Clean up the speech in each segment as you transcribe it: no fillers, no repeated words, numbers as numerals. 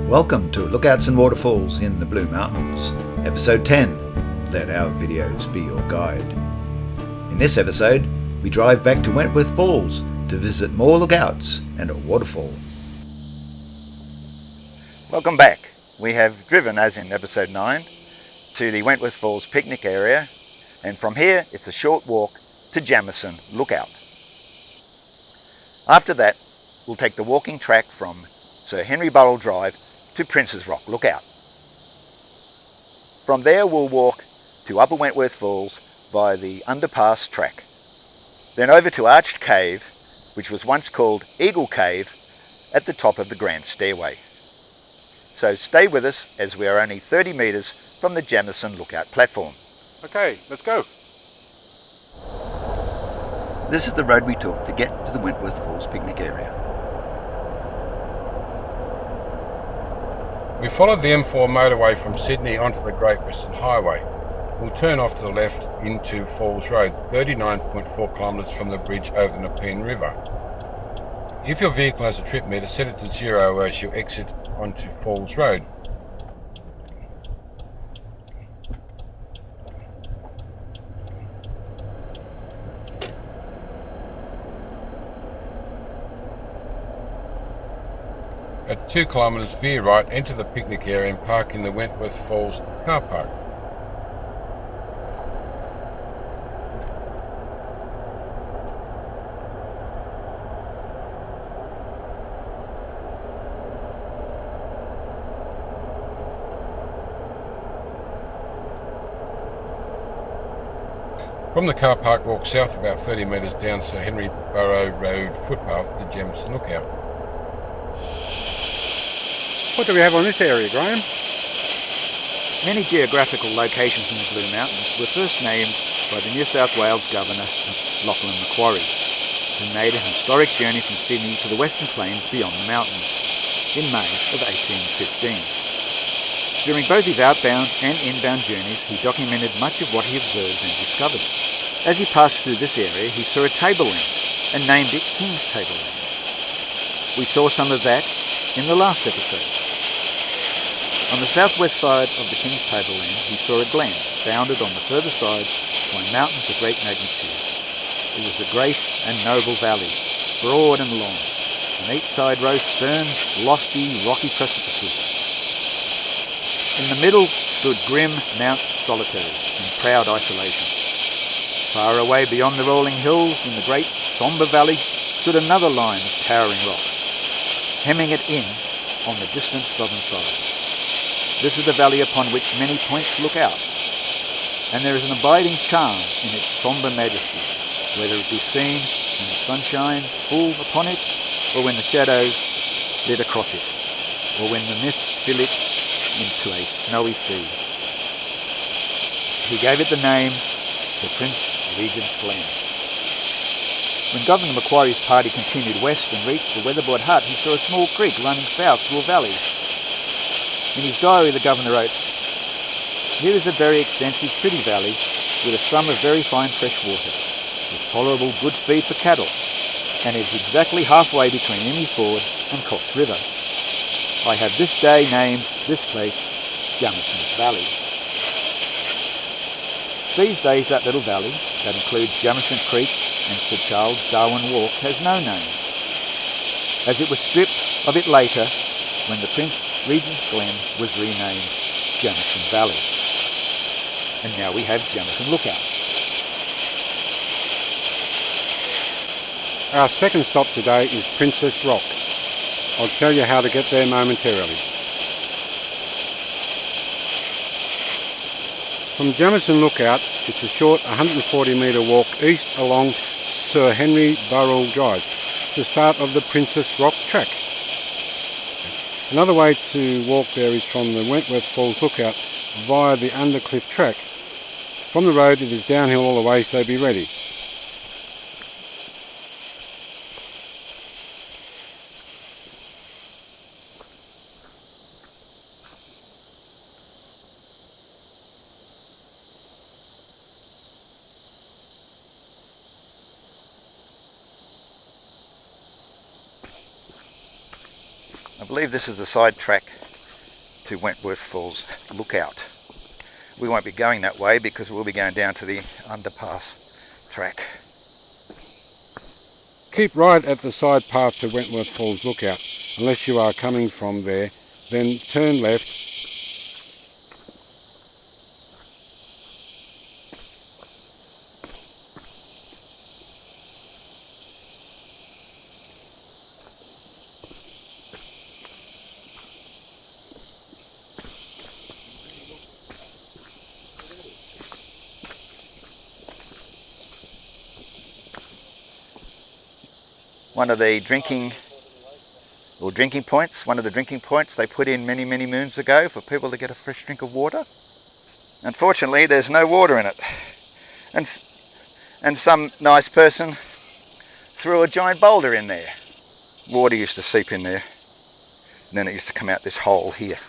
Welcome to Lookouts and Waterfalls in the Blue Mountains, Episode 10, Let Our Videos Be Your Guide. In this episode, we drive back to Wentworth Falls to visit more lookouts and a waterfall. Welcome back. We have driven, as in Episode 9, to the Wentworth Falls picnic area, and from here it's a short walk to Jamison Lookout. After that, we'll take the walking track from Sir Henry Burrell Drive to Prince's Rock Lookout. From there we'll walk to Upper Wentworth Falls via the underpass track. Then over to Arched Cave, which was once called Eagle Cave, at the top of the Grand Stairway. So stay with us as we are only 30 metres from the Jameson Lookout platform. Okay, let's go. This is the road we took to get to the Wentworth Falls picnic area. We followed the M4 motorway from Sydney onto the Great Western Highway. We'll turn off to the left into Falls Road, 39.4 kilometres from the bridge over the Nepean River. If your vehicle has a trip meter, set it to 0 as you exit onto Falls Road. At 2 kilometres, veer right, enter the picnic area and park in the Wentworth Falls car park. From the car park, walk south about 30 metres down Sir Henry Burrell Road footpath to Jameson Lookout. What do we have on this area, Graham? Many geographical locations in the Blue Mountains were first named by the New South Wales Governor, Lachlan Macquarie, who made a historic journey from Sydney to the Western Plains beyond the mountains in May of 1815. During both his outbound and inbound journeys, he documented much of what he observed and discovered. As he passed through this area, he saw a tableland and named it King's Tableland. We saw some of that in the last episode. On the southwest side of the King's Tableland, he saw a glen bounded on the further side by mountains of great magnitude. It was a great and noble valley, broad and long. On each side rose stern, lofty, rocky precipices. In the middle stood grim Mount Solitary in proud isolation. Far away beyond the rolling hills, in the great sombre valley, stood another line of towering rocks, hemming it in on the distant southern side. This is the valley upon which many points look out, and there is an abiding charm in its sombre majesty, whether it be seen when the sun shines full upon it, or when the shadows flit across it, or when the mists fill it into a snowy sea. He gave it the name the Prince Regent's Glen. When Governor Macquarie's party continued west and reached the weatherboard hut, he saw a small creek running south through a valley. In his diary, the Governor wrote, "Here is a very extensive, pretty valley with a sum of very fine fresh water, with tolerable good feed for cattle, and it is exactly halfway between Emmy Ford and Cox River. I have this day named this place Jamison's Valley." These days that little valley, that includes Jamison Creek and Sir Charles Darwin Walk, has no name, as it was stripped of it later when the Prince Regent's Glen was renamed Jamison Valley. And now we have Jameson Lookout. Our second stop today is Prince's Rock. I'll tell you how to get there momentarily. From Jameson Lookout, it's a short 140 metre walk east along Sir Henry Burrell Drive, the start of the Prince's Rock track. Another way to walk there is from the Wentworth Falls Lookout via the Undercliff track. From the road it is downhill all the way, so be ready. I believe this is the side track to Wentworth Falls Lookout. We won't be going that way because we'll be going down to the underpass track. Keep right at the side path to Wentworth Falls Lookout, unless you are coming from there, then turn left. One of the drinking points they put in many moons ago for people to get a fresh drink of water. Unfortunately, there's no water in it. And some nice person threw a giant boulder in there. Water used to seep in there, and then it used to come out this hole here.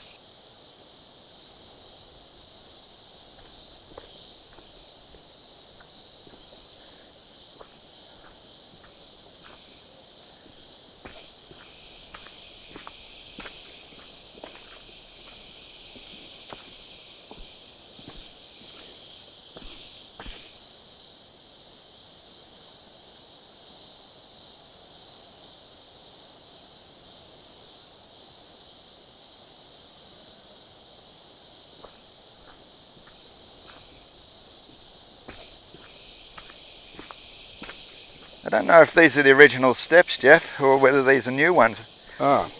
I don't know if these are the original steps, Jeff, or whether these are new ones. Ah.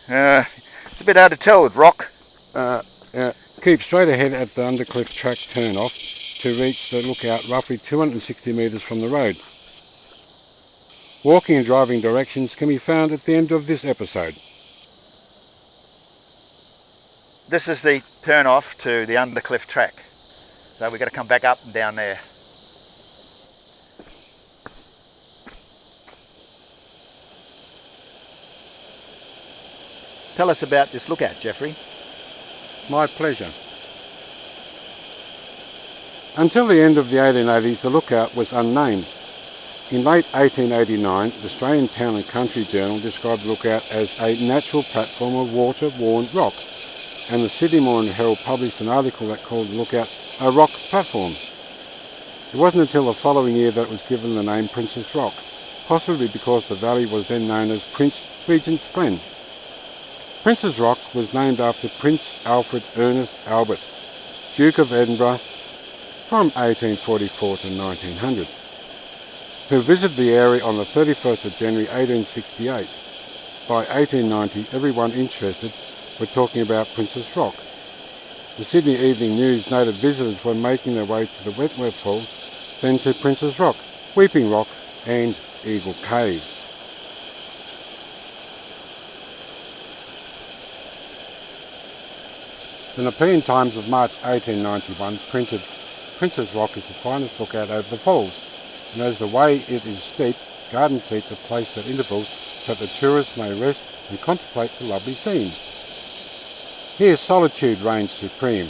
It's a bit hard to tell with rock. Keep straight ahead at the Undercliff track turn-off to reach the lookout roughly 260 metres from the road. Walking and driving directions can be found at the end of this episode. This is the turn-off to the Undercliff track. So we've got to come back up and down there. Tell us about this lookout, Jeffrey. My pleasure. Until the end of the 1880s, the lookout was unnamed. In late 1889, the Australian Town and Country Journal described the lookout as a natural platform of water-worn rock, and the Sydney Morning Herald published an article that called the lookout a rock platform. It wasn't until the following year that it was given the name Princess Rock, possibly because the valley was then known as Prince Regent's Glen. Princess Rock was named after Prince Alfred Ernest Albert, Duke of Edinburgh from 1844 to 1900, who visited the area on the 31st of January 1868. By 1890, everyone interested were talking about Princess Rock. The Sydney Evening News noted visitors were making their way to the Wentworth Falls, then to Princess Rock, Weeping Rock and Eagle Cave. The Nepean Times of March 1891 printed, "Princess Rock is the finest lookout over the falls, and as the way it is steep, garden seats are placed at intervals so that the tourists may rest and contemplate the lovely scene. Here solitude reigns supreme,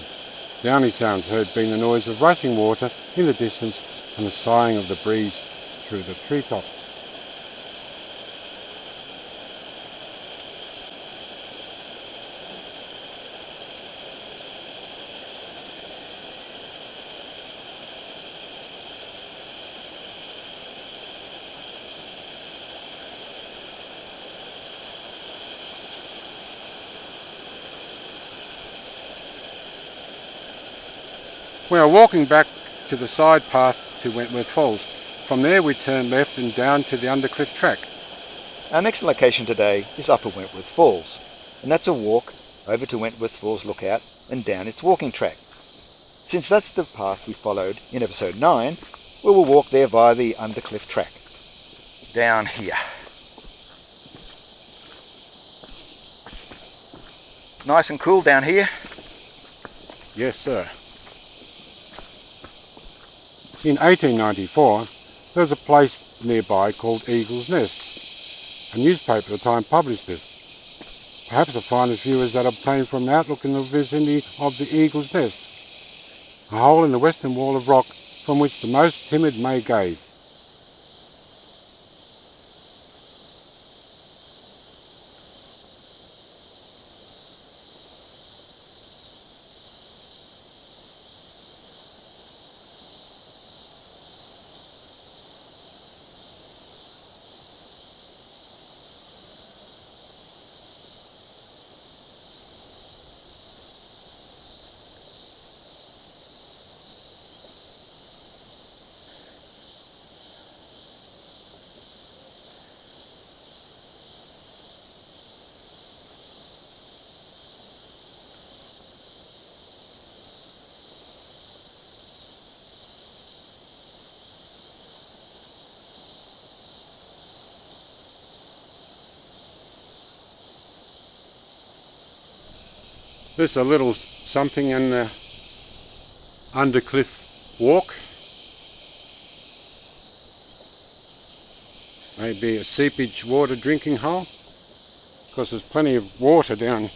the only sounds heard being the noise of rushing water in the distance and the sighing of the breeze through the treetops." We are walking back to the side path to Wentworth Falls. From there we turn left and down to the Undercliff track. Our next location today is Upper Wentworth Falls, and that's a walk over to Wentworth Falls Lookout and down its walking track. Since that's the path we followed in episode 9, we will walk there via the Undercliff track. Down here. Nice and cool down here. Yes, sir. In 1894, there was a place nearby called Eagle's Nest. A newspaper at the time published this. Perhaps the finest view is that obtained from an outlook in the vicinity of the Eagle's Nest, a hole in the western wall of rock from which the most timid may gaze. There's a little something in the Undercliff Walk. Maybe a seepage water drinking hole, because there's plenty of water down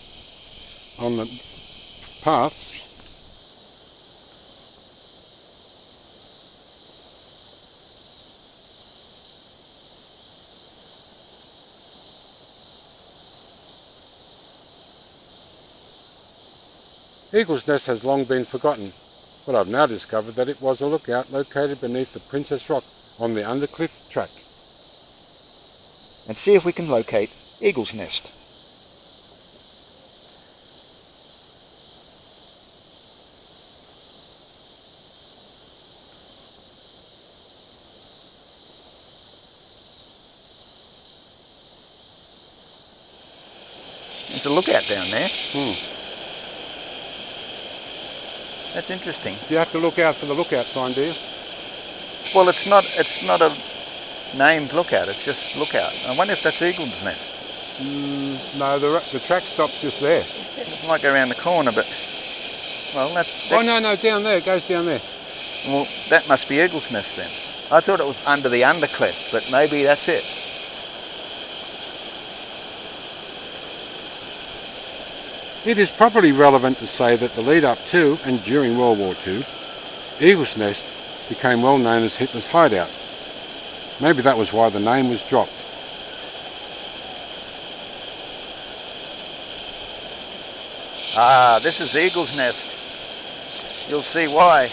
on the paths. Eagle's Nest has long been forgotten, but I've now discovered that it was a lookout located beneath the Princess Rock on the Undercliff track. And see if we can locate Eagle's Nest. There's a lookout down there. That's interesting. Do you have to look out for the lookout sign, do you? Well, it's not a named lookout, it's just lookout. I wonder if that's Eagle's Nest. No, the track stops just there. It might go around the corner, but well, Oh no, down there, it goes down there. Well, that must be Eagle's Nest then. I thought it was under the undercliff, but maybe that's it. It is probably relevant to say that the lead up to and during World War II, Eagle's Nest became well known as Hitler's hideout. Maybe that was why the name was dropped. Ah, this is Eagle's Nest. You'll see why.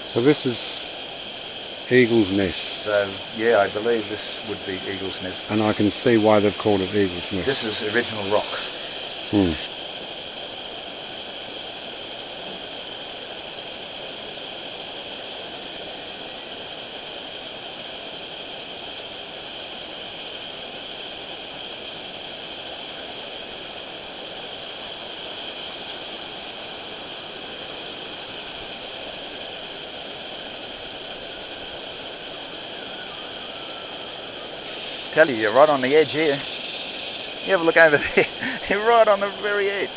So this is Eagle's Nest. So, yeah, I believe this would be Eagle's Nest. And I can see why they've called it Eagle's Nest. This is the original rock. Tell you, you're right on the edge here. You have a look over there. You're right on the very edge.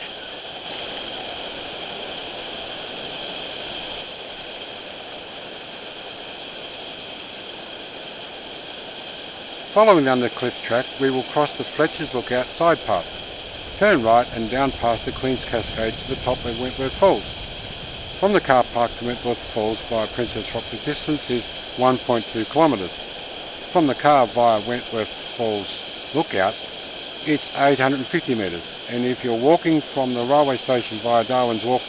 Following the Undercliff track, we will cross the Fletcher's Lookout side path, turn right and down past the Queen's Cascade to the top of Wentworth Falls. From the car park to Wentworth Falls via Princess Rock, the distance is 1.2 kilometres. From the car via Wentworth Falls Lookout, it's 850 metres, and if you're walking from the railway station via Darwin's Walk,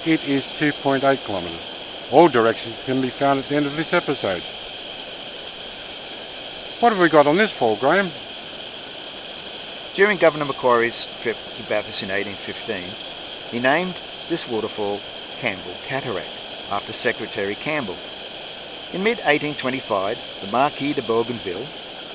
it is 2.8 kilometres. All directions can be found at the end of this episode. What have we got on this fall, Graham? During Governor Macquarie's trip to Bathurst in 1815, he named this waterfall Campbell Cataract, after Secretary Campbell. In mid-1825, the Marquis de Bougainville,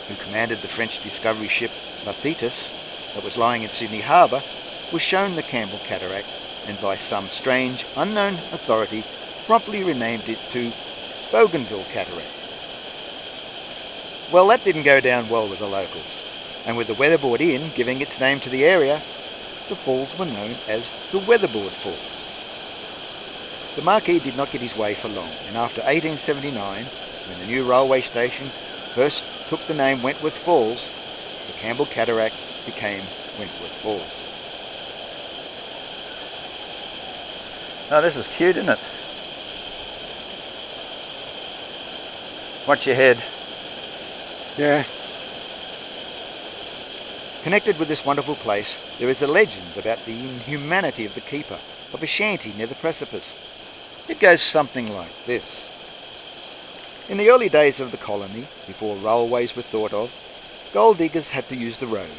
who commanded the French discovery ship La Thetis that was lying in Sydney Harbour, was shown the Campbell Cataract and by some strange, unknown authority promptly renamed it to Bougainville Cataract. Well, that didn't go down well with the locals, and with the Weatherboard Inn giving its name to the area, the falls were known as the Weatherboard Falls. The Marquis did not get his way for long, and after 1879, when the new railway station first took the name Wentworth Falls, the Campbell Cataract became Wentworth Falls. Oh, this is cute, isn't it? Watch your head. Yeah. Connected with this wonderful place, there is a legend about the inhumanity of the keeper of a shanty near the precipice. It goes something like this. In the early days of the colony, before railways were thought of, gold diggers had to use the road,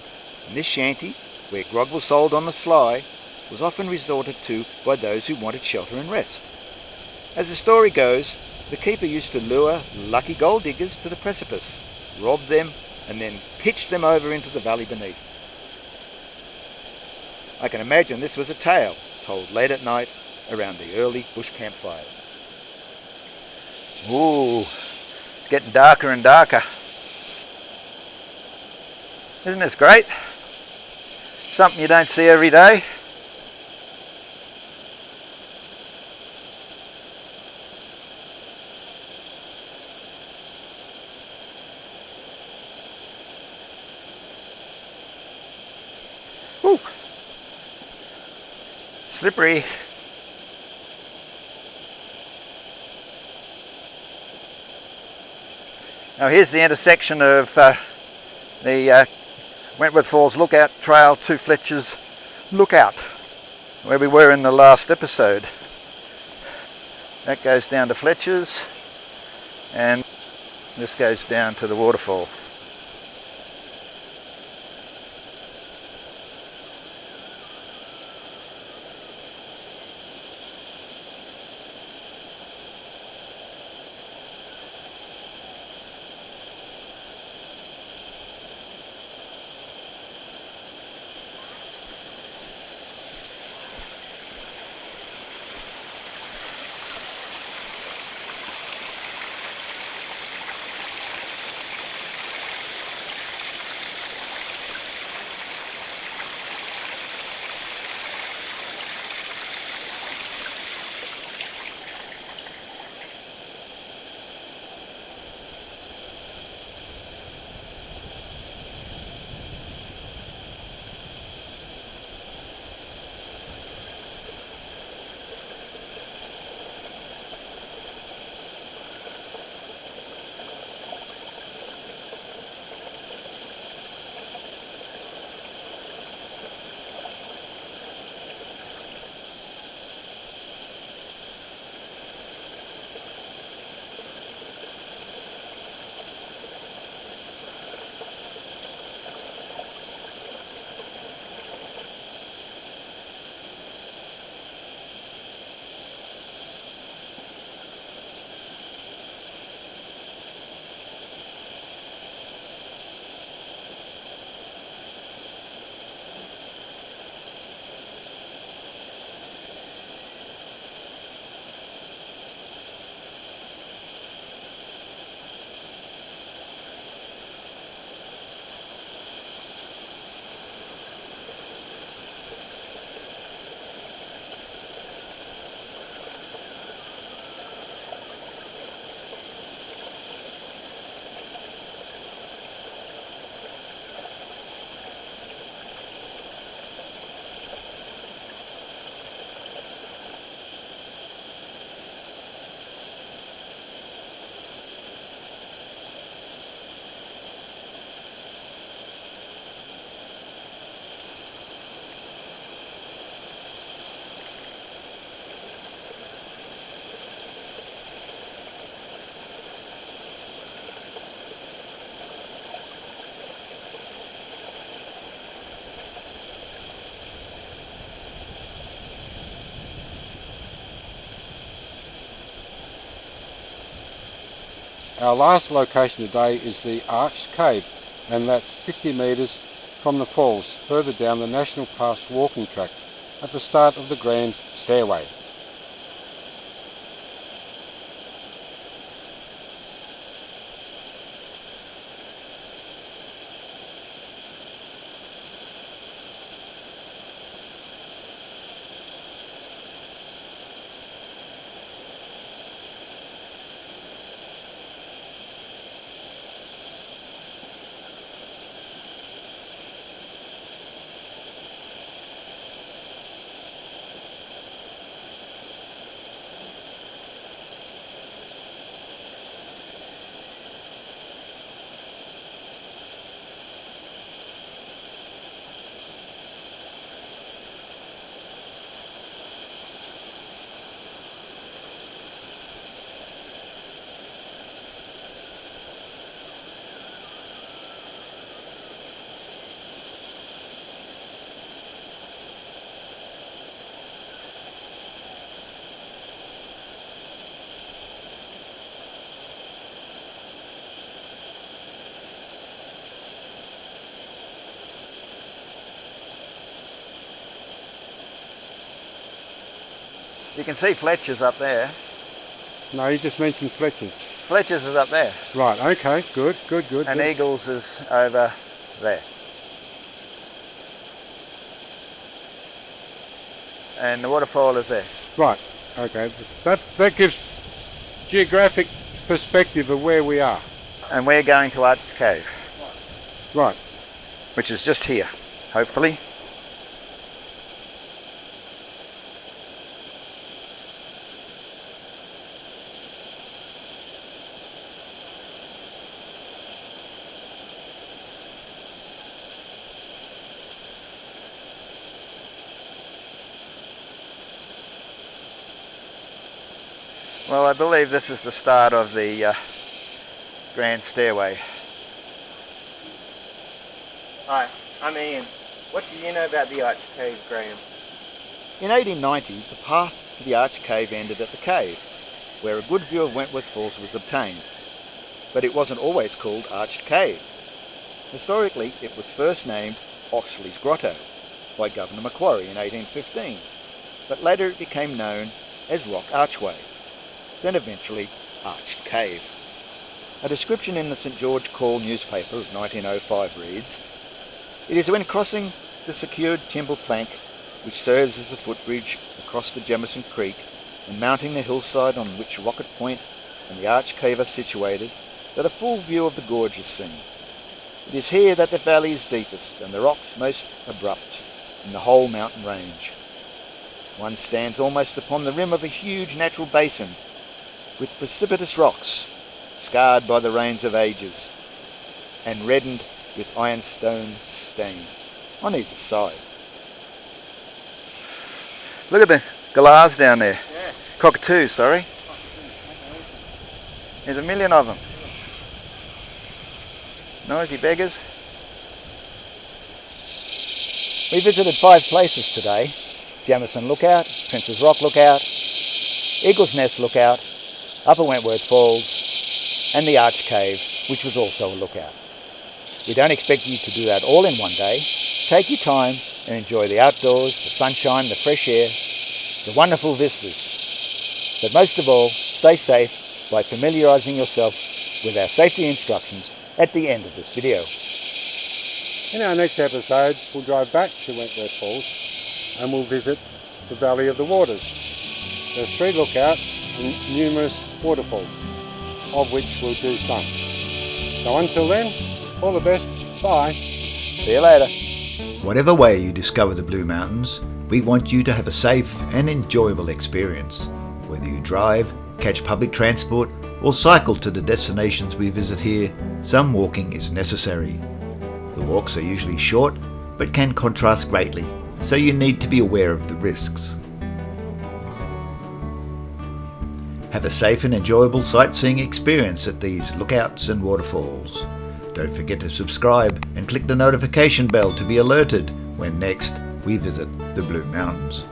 and this shanty, where grog was sold on the sly, was often resorted to by those who wanted shelter and rest. As the story goes, the keeper used to lure lucky gold diggers to the precipice, rob them, and then pitch them over into the valley beneath. I can imagine this was a tale told late at night around the early bush campfires. Ooh, it's getting darker and darker. Isn't this great? Something you don't see every day. Woo. Slippery. Now here's the intersection of the Wentworth Falls Lookout Trail to Fletcher's Lookout, where we were in the last episode. That goes down to Fletcher's, and this goes down to the waterfall. Our last location today is the Arched Cave, and that's 50 metres from the falls, further down the National Pass walking track at the start of the Grand Stairway. You can see Fletcher's up there. No, you just mentioned Fletcher's. Fletcher's is up there. Right, okay, good. And good. Eagles is over there. And the waterfall is there. Right, okay. That gives geographic perspective of where we are. And we're going to Arched Cave. Right. Which is just here, hopefully. Well, I believe this is the start of the grand stairway. Hi, I'm Ian. What do you know about the Arch Cave, Graham? In 1890, the path to the Arch Cave ended at the cave, where a good view of Wentworth Falls was obtained. But it wasn't always called Arched Cave. Historically, it was first named Oxley's Grotto by Governor Macquarie in 1815, but later it became known as Rock Archway, then eventually Arched Cave. A description in the St George Call newspaper of 1905 reads, "It is when crossing the secured timber plank which serves as a footbridge across the Jamison Creek and mounting the hillside on which Rocket Point and the Arch Cave are situated that a full view of the gorge is seen. It is here that the valley is deepest and the rocks most abrupt in the whole mountain range. One stands almost upon the rim of a huge natural basin with precipitous rocks scarred by the rains of ages and reddened with ironstone stains on either side." Look at the galahs down there. Yeah. Cockatoos, sorry. There's a million of them. Noisy beggars. We visited 5 places today: Jameson Lookout, Prince's Rock Lookout, Eagle's Nest Lookout, Upper Wentworth Falls, and the Arch Cave, which was also a lookout. We don't expect you to do that all in one day. Take your time and enjoy the outdoors, the sunshine, the fresh air, the wonderful vistas. But most of all, stay safe by familiarising yourself with our safety instructions at the end of this video. In our next episode, we'll drive back to Wentworth Falls and we'll visit the Valley of the Waters. There's 3 lookouts and numerous waterfalls, of which we'll do some. So until then, all the best. Bye. See you later. Whatever way you discover the Blue Mountains, we want you to have a safe and enjoyable experience. Whether you drive, catch public transport, or cycle to the destinations we visit here, some walking is necessary. The walks are usually short, but can contrast greatly, so you need to be aware of the risks. Have a safe and enjoyable sightseeing experience at these lookouts and waterfalls. Don't forget to subscribe and click the notification bell to be alerted when next we visit the Blue Mountains.